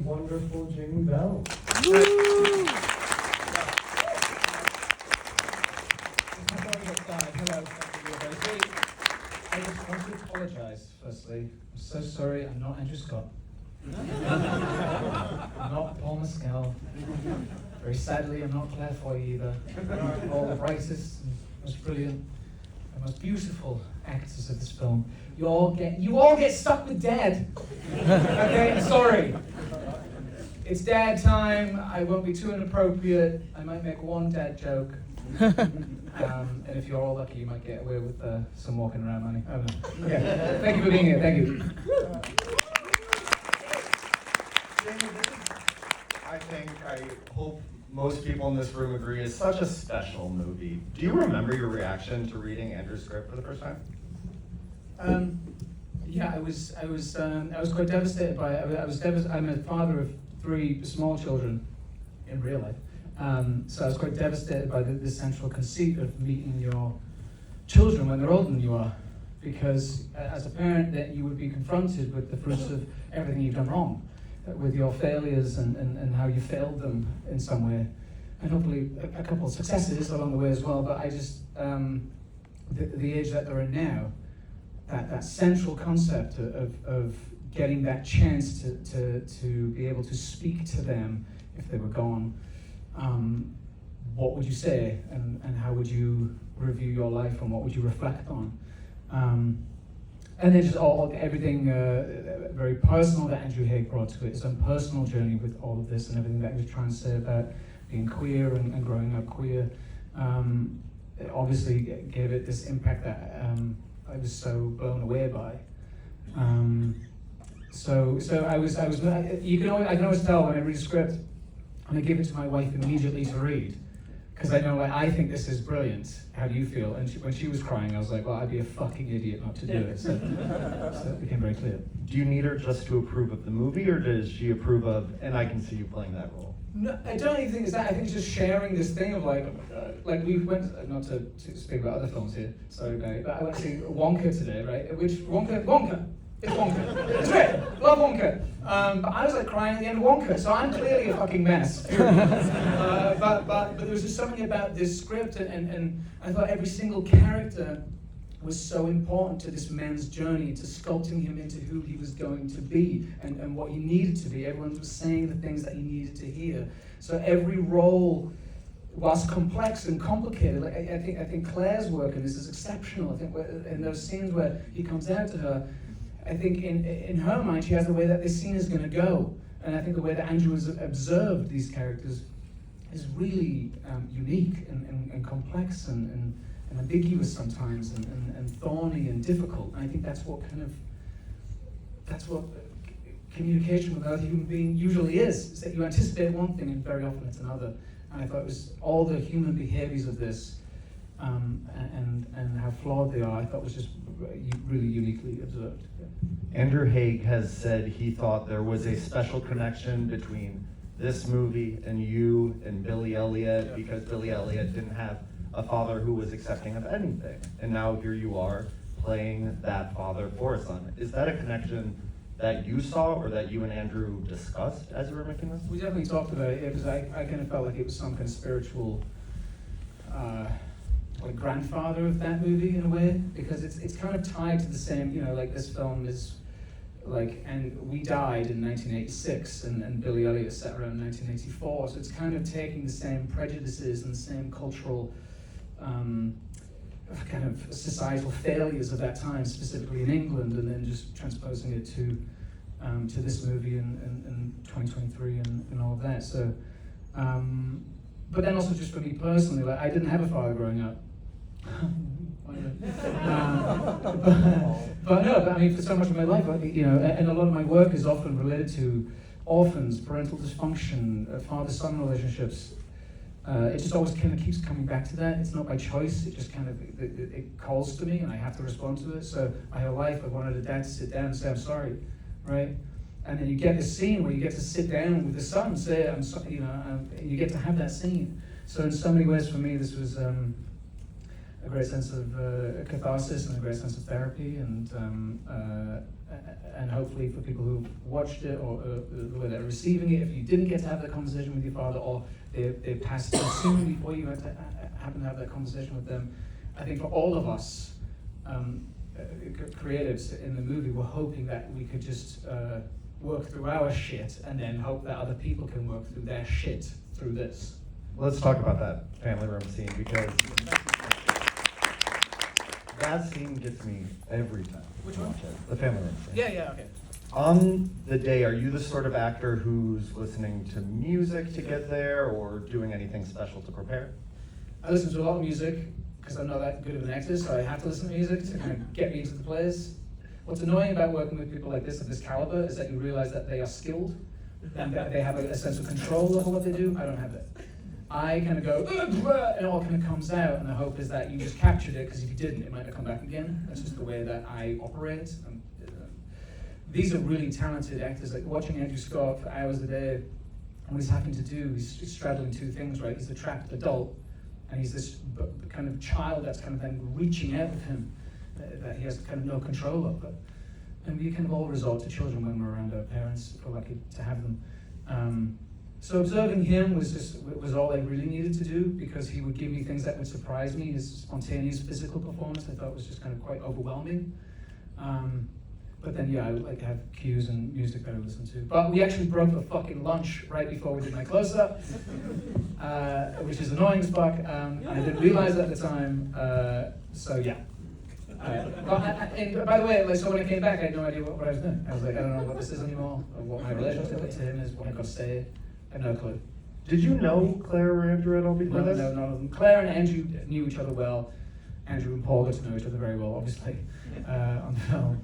wonderful Jamie Bell. Hello. I just want to apologize, firstly. I'm so sorry, I'm not Andrew Scott. I'm not Paul Mescal. Very sadly, I'm not Claire Foy either. All the brightest and most brilliant and most beautiful actors of this film. You all get stuck with Dad. Okay, I'm sorry. It's Dad time. I won't be too inappropriate. I might make one dad joke. And if you're all lucky, you might get away with some walking around money. I don't know. Okay. Thank you for being here. Thank you. I hope most people in this room agree, is such a special movie. Do you remember your reaction to reading Andrew's script for the first time? Yeah, I was quite devastated by it. I'm a father of 3 small children in real life. So I was quite devastated by the central conceit of meeting your children when they're older than you are. Because as a parent, that you would be confronted with the fruits of everything you've done wrong, with your failures and how you failed them in some way. And hopefully a couple of successes along the way as well. But I just, the age that they're in now, that central concept of getting that chance to be able to speak to them if they were gone. What would you say, and how would you review your life, and what would you reflect on? And then just everything very personal that Andrew Haigh brought to it, his own personal journey with all of this and everything that he was trying to say about being queer and growing up queer. It obviously gave it this impact that I was so blown away by. So I was I can always tell when I read a script and I give it to my wife immediately to read, because I know, like, I think this is brilliant. How do you feel? And when she was crying, I was like, well, I'd be a fucking idiot not to do it. So it became very clear. Do you need her just to approve of the movie, or does she approve of, and I can see you playing that role? No, I don't even think it's that. I think it's just sharing this thing of like we went, not to speak about other films here, sorry Barry, but I went to see Wonka today, right? Which Wonka. It's Wonka. It's great. Love Wonka. But I was like crying at the end of Wonka, so I'm clearly a fucking mess. But there was just something about this script, and I thought every single character was so important to this man's journey, to sculpting him into who he was going to be and what he needed to be. Everyone was saying the things that he needed to hear. So every role, whilst complex and complicated, like I think Claire's work in this is exceptional. I think in those scenes where he comes out to her, I think in her mind, she has the way that this scene is going to go. And I think the way that Andrew has observed these characters is really unique and complex and ambiguous sometimes and thorny and difficult. And I think that's what communication with another human being usually is that you anticipate one thing and very often it's another. And I thought it was all the human behaviors of this and how flawed they are, I thought was just really uniquely observed. Yeah. Andrew Haigh has said he thought there was a special connection between this movie and you and Billy Elliot, because Billy Elliot didn't have a father who was accepting of anything. And now here you are playing that father for a son. Is that a connection that you saw or that you and Andrew discussed as you were making this? We definitely talked about it. It was I kind of felt like it was some kind of spiritual like grandfather of that movie in a way, because it's kind of tied to the same, like this film is like, and we died in 1986 and Billy Elliot set around 1984, so it's kind of taking the same prejudices and the same cultural kind of societal failures of that time, specifically in England, and then just transposing it to this movie in 2023 and all of that. So, but then also just for me personally, like I didn't have a father growing up. But I mean, for so much of my life, and a lot of my work is often related to orphans, parental dysfunction, father-son relationships. It just always kind of keeps coming back to that. It's not by choice. It just kind of it calls to me, and I have to respond to it. So my whole life, I wanted a dad to sit down and say, "I'm sorry," right? And then you get this scene where you get to sit down with the son and say, "I'm sorry," and you get to have that scene. So in so many ways, for me, this was a great sense of catharsis and a great sense of therapy, and and hopefully for people who watched it or were receiving it, if you didn't get to have that conversation with your father, or they passed too soon before you had to happen to have that conversation with them, I think for all of us creatives in the movie, we're hoping that we could just work through our shit and then hope that other people can work through their shit through this. Let's talk about that family room scene, because that scene gets me every time. Which one? The family room scene. Yeah, okay. On the day, are you the sort of actor who's listening to music to get there, or doing anything special to prepare? I listen to a lot of music because I'm not that good of an actor, so I have to listen to music to kind of get me into the plays. What's annoying about working with people like this of this caliber is that you realize that they are skilled and that they have a sense of control over what they do. I don't have that. I kind of go, and it all kind of comes out, and the hope is that you just captured it, because if you didn't, it might not come back again. That's just the way that I operate. These are really talented actors. Like watching Andrew Scott for hours a day, and what he's having to do, he's straddling two things, right? He's the trapped adult, and he's this kind of child that's kind of then reaching out of him, that he has kind of no control over. And we kind of all resort to children when we're around our parents, if we're lucky to have them. So observing him was all I really needed to do, because he would give me things that would surprise me. His spontaneous physical performance I thought was just kind of quite overwhelming. But then I would like to have cues and music that I listen to. But we actually broke a fucking lunch right before we did my close-up, which is annoying as fuck. I didn't realize at the time, so yeah. And by the way, so when I came back, I had no idea what I was doing. I was like, I don't know what this is anymore, or what my relationship to him is, what I've got to say. I have no clue. Did you know Claire or Andrew at all before this? No, none of them. Claire and Andrew knew each other well. Andrew and Paul got to know each other very well, obviously, on the film.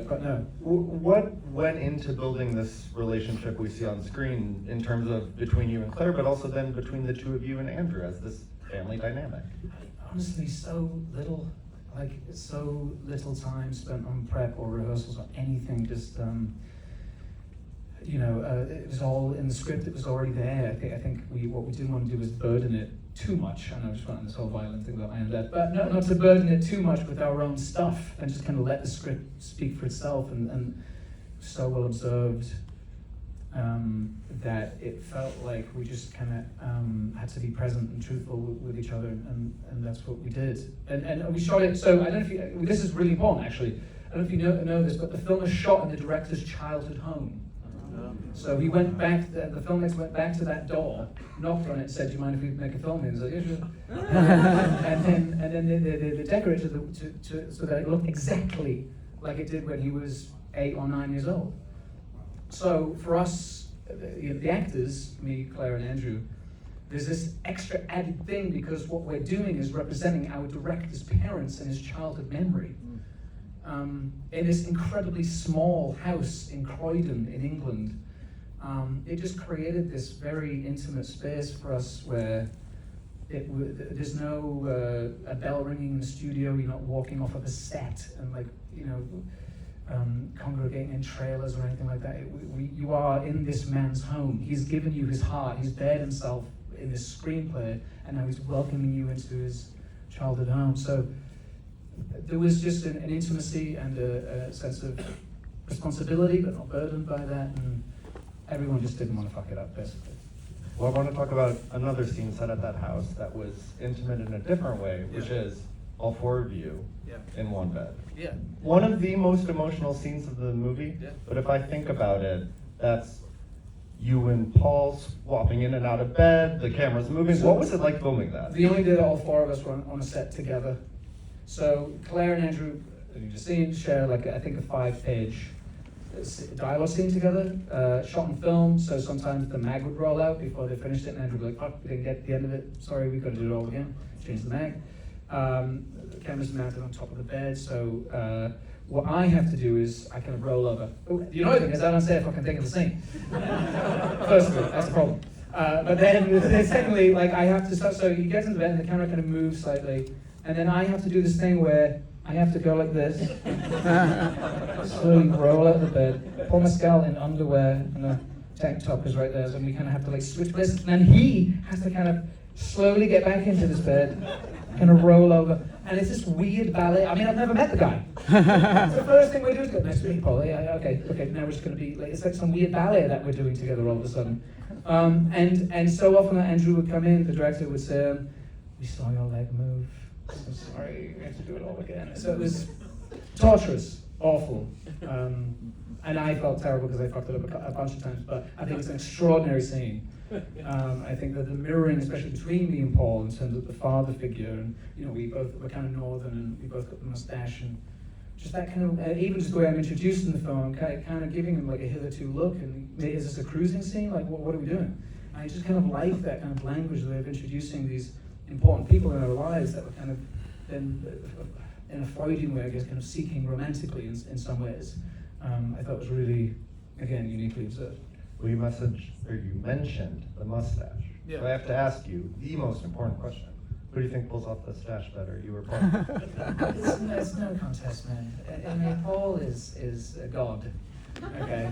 But no. What went into building this relationship we see on screen, in terms of between you and Claire, but also then between the two of you and Andrew as this family dynamic? Honestly, so little time spent on prep or rehearsals or anything. Just it was all in the script. It was already there. I think what we didn't want to do was burden it too much. I know I just went on this whole violent thing about I am dead, but not to burden it too much with our own stuff, and just kind of let the script speak for itself. And so well observed that it felt like we just kind of had to be present and truthful with each other, and that's what we did. And we shot it. So I don't know if you, this is really important actually. I don't know if you know this, but the film is shot in the director's childhood home. So he went back, the filmmakers went back to that door, knocked on it, said, "Do you mind if we make a film here?" And he was like, "Yeah, sure." and then they decorated so that it looked exactly like it did when he was 8 or 9 years old. So for us, the actors, me, Claire, and Andrew, there's this extra added thing, because what we're doing is representing our director's parents and his childhood memory. In this incredibly small house in Croydon in England. It just created this very intimate space for us, where there's no a bell ringing in the studio. You're not walking off of a set and congregating in trailers or anything like that. You are in this man's home. He's given you his heart. He's bared himself in this screenplay, and now he's welcoming you into his childhood home. So there was just an intimacy and a sense of responsibility, but not burdened by that, and everyone just didn't want to fuck it up, basically. Well, I want to talk about another scene set at that house that was intimate in a different way, which is all four of you in one bed. Yeah. One of the most emotional scenes of the movie, but if I think about it, that's you and Paul swapping in and out of bed, the camera's moving. What was it like filming that? The only day that all four of us were on a set together. So Claire and Andrew share I think a 5-page dialogue scene together, shot on film. So sometimes the mag would roll out before they finished it, and Andrew would be like, "Fuck, we didn't get the end of it. Sorry, we've got to do it all again." Change the mag. The camera's mounted on top of the bed. So what I have to do is I kind of roll over. The annoying thing is I don't say if I can think of the scene. Firstly, that's the problem. But then secondly, I have to start. So he gets in the bed and the camera kind of moves slightly. And then I have to do this thing where I have to go like this, slowly roll out of the bed, Paul Mescal in underwear, and the tank top is right there, so we kind of have to switch places. And then he has to kind of slowly get back into this bed, kind of roll over, and it's this weird ballet. I mean, I've never met the guy. So the first thing we do is go, nice to meet you, Paul. Yeah, okay, now we're just going to be like, it's like some weird ballet that we're doing together all of a sudden. And so often that Andrew would come in, the director would say, we saw your leg move. I'm sorry, we have to do it all again. So it was torturous, awful. And I felt terrible because I fucked it up a bunch of times, but I think it's an extraordinary scene. I think that the mirroring, especially between me and Paul, in terms of the father figure, and we both were kind of northern, and we both got the mustache, and just that kind of, even just the way I'm introduced in the film, kind of giving him like a hitherto look, and is this a cruising scene? Like, what are we doing? I just kind of like that kind of language, the way of introducing these important people in our lives that were kind of then, in a Freudian way, I guess, kind of seeking romantically in some ways. I thought was really, again, uniquely observed. Well, you mentioned the mustache. Yeah. So I have to ask you the most important question. Who do you think pulls off the stash better, you or Paul? It's no contest, man. I mean, Paul is a god. Okay.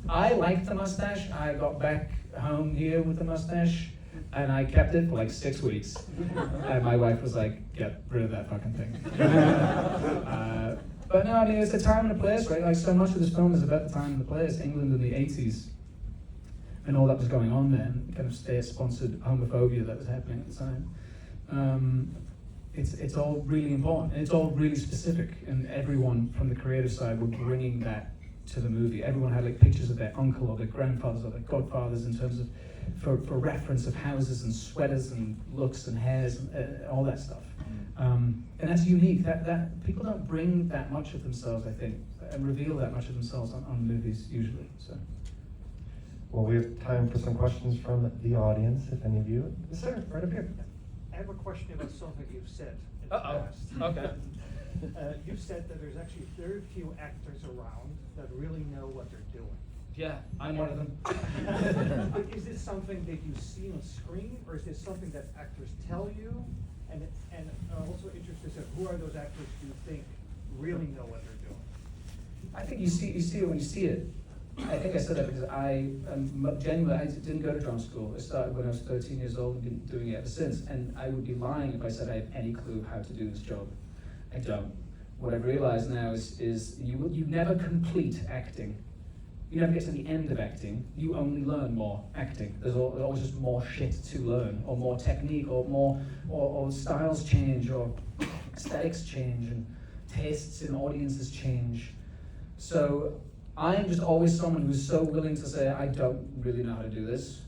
I liked the mustache. I got back home here with the mustache, and I kept it for like 6 weeks. And my wife was like, get rid of that fucking thing. But no, I mean, it's a time and a place, right? Like, so much of this film is about the time and the place, England in the 80s, and all that was going on then, kind of state-sponsored homophobia that was happening at the time. It's all really important, and it's all really specific, and everyone from the creative side were bringing that to the movie. Everyone had like pictures of their uncle or their grandfathers or their godfathers in terms of, for reference of houses and sweaters and looks and hairs and all that stuff. And that's unique. That people don't bring that much of themselves, I think, and reveal that much of themselves on movies usually. So. Well, we have time for some questions from the audience, if any of you. Sir, right up here. I have a question about something you've said in the past. Okay. You've said that there's actually very few actors around that really know what they're doing. Yeah, I'm one of them. But is this something that you see on screen, or is this something that actors tell you? And I'm also interested in who are those actors you think really know what they're doing? I think you see it when you see it. I think I said that because I genuinely, I didn't go to drama school. I started when I was 13 years old and been doing it ever since. And I would be lying if I said I have any clue how to do this job. I don't. What I've realized now is you never complete acting. You never get to the end of acting. You only learn more acting. There's always just more shit to learn, or more technique, or more, or styles change, or aesthetics change, and tastes in audiences change. So I'm just always someone who's so willing to say, I don't really know how to do this,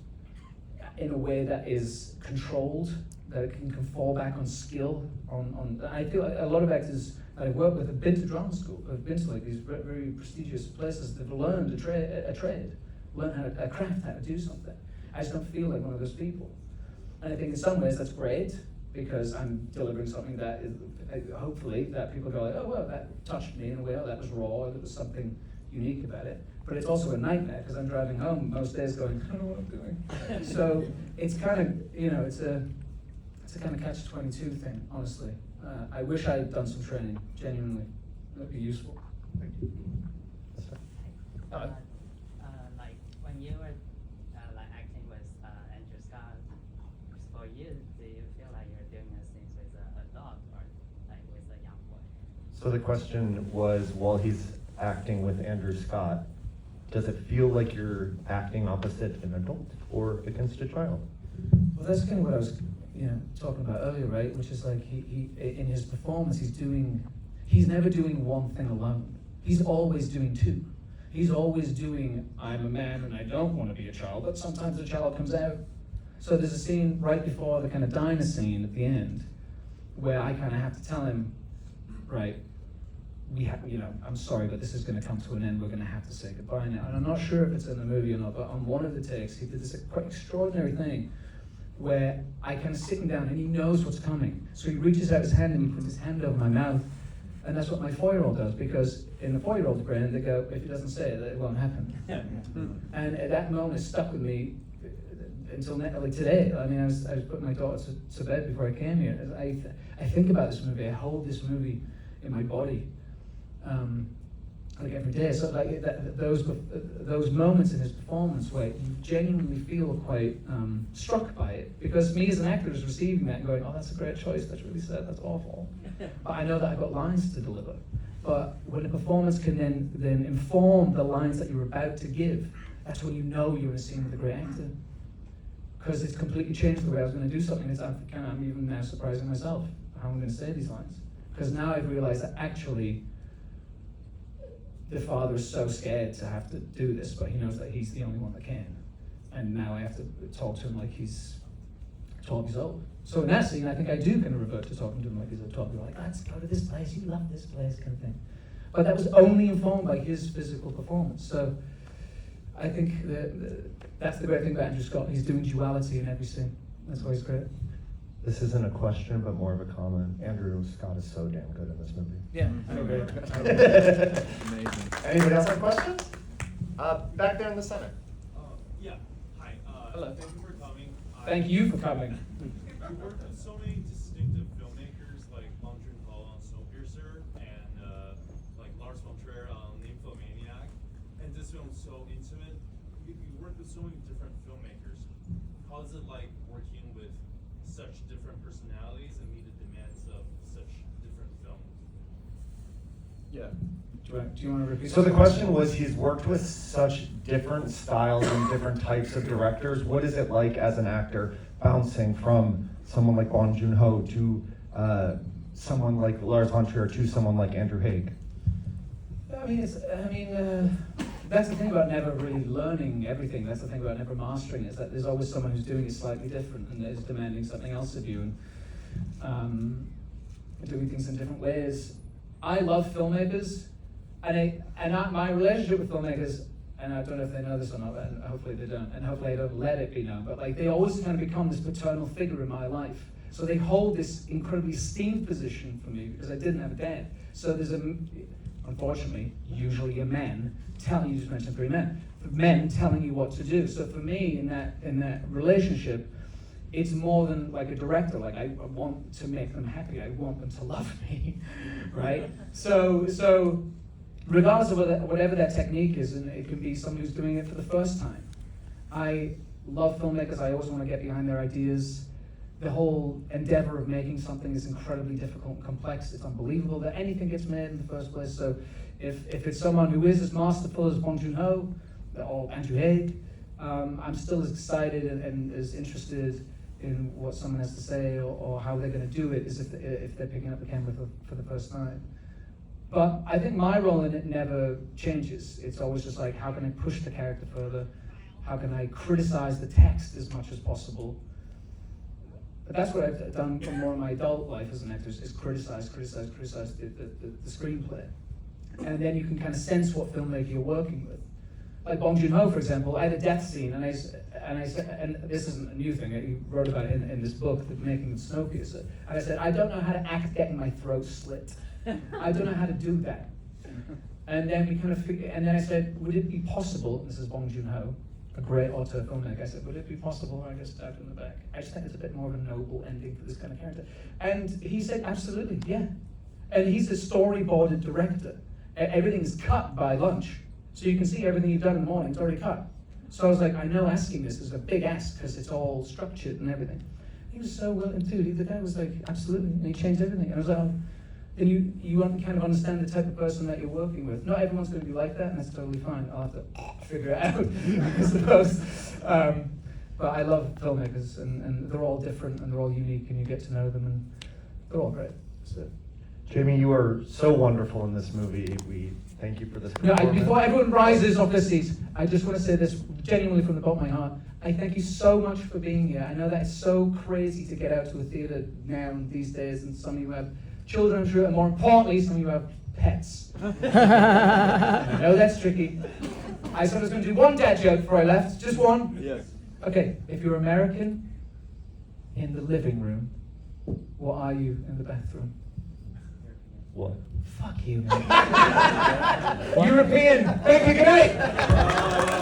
in a way that is controlled, that it can fall back on skill. I feel like a lot of actors that I've worked with have been to drama school, have been to like these very prestigious places, they've learned a trade, learned a craft, how to do something. I just don't feel like one of those people. And I think in some ways that's great, because I'm delivering something that is, hopefully, that people go like, oh, well, that touched me in a way, oh, that was raw, there was something unique about it. But it's also a nightmare, because I'm driving home most days going, I don't know what I'm doing. So it's kind of, it's a kind of catch-22 thing, honestly. I wish I had done some training, genuinely. That would be useful. Thank you. Like when you were like acting with Andrew Scott, for you, do you feel like you're doing those things with a dog or like with a young boy? So the question was, while he's acting with Andrew Scott, does it feel like you're acting opposite an adult or against a child? Well, that's kind of what I was talking about earlier, right? Which is like he in his performance, he's never doing one thing alone. He's always doing two. He's always doing, I'm a man and I don't want to be a child, but sometimes the child comes out. So there's a scene right before the kind of diner scene at the end, where I kind of have to tell him, right, I'm sorry, but this is going to come to an end. We're going to have to say goodbye now. And I'm not sure if it's in the movie or not, but on one of the takes, he did this quite extraordinary thing where I kind of sitting down and he knows what's coming. So he reaches out his hand and he puts his hand over my mouth. And that's what my 4-year-old does, because in the 4-year-old's brain, they go, if he doesn't say it, it won't happen. And at that moment, it stuck with me until like today. I mean, I was putting my daughter to bed before I came here. I think about this movie. I hold this movie in my body. like every day. So like those moments in his performance where you genuinely feel quite struck by it, because me as an actor is receiving that and going, oh, that's a great choice, that's really sad, that's awful. But I know that I've got lines to deliver. But when a performance can then inform the lines that you're about to give, that's when you know you're in a scene with a great actor. Because it's completely changed the way I was going to do something. I'm even now surprising myself how I'm going to say these lines. Because now I've realized that actually the father is so scared to have to do this, but he knows that he's the only one that can. And now I have to talk to him like he's 12 years old. So in that scene, I think I do kind of revert to talking to him like he's 12 years old. Like, let's go to this place, you love this place, kind of thing. But that was only informed by his physical performance. So I think that's the great thing about Andrew Scott. He's doing duality in every scene. That's why he's great. This isn't a question, but more of a comment. Andrew Scott is so damn good in this movie. Yeah, I agree. Amazing. Anybody else have questions? Back there in the center. Yeah, hi. Hello. Thank you for coming. Thank you for coming. You worked with so many distinctive filmmakers like Bong Joon-ho on Snowpiercer and like Lars von Trier on *Nymphomaniac*, and this film is so intimate. You work with so many different filmmakers. How is it like working with such different personalities and meet the demands of such different films? Yeah. Do you want to repeat? So the question was, he's worked with such different styles and different types of directors. What is it like as an actor bouncing from someone like Bong Joon-ho to someone like Lars von Trier to someone like Andrew Haig? That's the thing about never really learning everything. That's the thing about never mastering, is that there's always someone who's doing it slightly different and is demanding something else of you, and doing things in different ways. I love filmmakers, and my relationship with filmmakers, and I don't know if they know this or not, and hopefully they don't, and hopefully I don't let it be known, but like they always kind of become this paternal figure in my life. So they hold this incredibly esteemed position for me because I didn't have a dad. So there's unfortunately, usually a man telling you, just mentioned 3 men telling you what to do. So for me, in that relationship, it's more than like a director. Like I want to make them happy. I want them to love me, right? So regardless of whatever that technique is, and it can be someone who's doing it for the first time. I love filmmakers. I always want to get behind their ideas. The whole endeavor of making something is incredibly difficult and complex. It's unbelievable that anything gets made in the first place. So if it's someone who is as masterful as Bong Joon-ho or Andrew Haig, I'm still as excited and as interested in what someone has to say or how they're going to do it as if they're picking up the camera for the first time. But I think my role in it never changes. It's always just like, how can I push the character further? How can I criticize the text as much as possible? But that's what I've done for more of my adult life as an actor, is criticize the screenplay. And then you can kind of sense what filmmaker you're working with. Like Bong Joon-ho, for example, I had a death scene, and I said, and this isn't a new thing, he wrote about it in this book, The Making of Snowpiercer, and I said, I don't know how to act getting my throat slit. I don't know how to do that. And then we kind of and then I said, would it be possible, this is Bong Joon-ho, a great auteur filmmaker, I said, would it be possible if I just stabbed in the back? I just think it's a bit more of a noble ending for this kind of character. And he said, absolutely, yeah. And he's a storyboarded director. Everything's cut by lunch. So you can see everything you've done in the morning, it's already cut. So I was like, I know asking this is a big ask because it's all structured and everything. He was so well into it. The guy was like, absolutely, and he changed everything. And I was like, oh. Then you kind of understand the type of person that you're working with. Not everyone's going to be like that, and that's totally fine. I'll have to figure it out, I suppose. But I love filmmakers, and they're all different, and they're all unique, and you get to know them, and they're all great. So. Jamie, you are so wonderful in this movie. We thank you for this performance. Before everyone rises off their seats, I just want to say this genuinely from the bottom of my heart. I thank you so much for being here. I know that it's so crazy to get out to a theatre now and these days, and some of you have children, I'm sure, and more importantly, some of you have pets. I know that's tricky. I said I was going to do one dad joke before I left. Just one? Yes. Okay, if you're American, in the living room, what are you in the bathroom? What? Fuck you, man. European. Thank you, good night.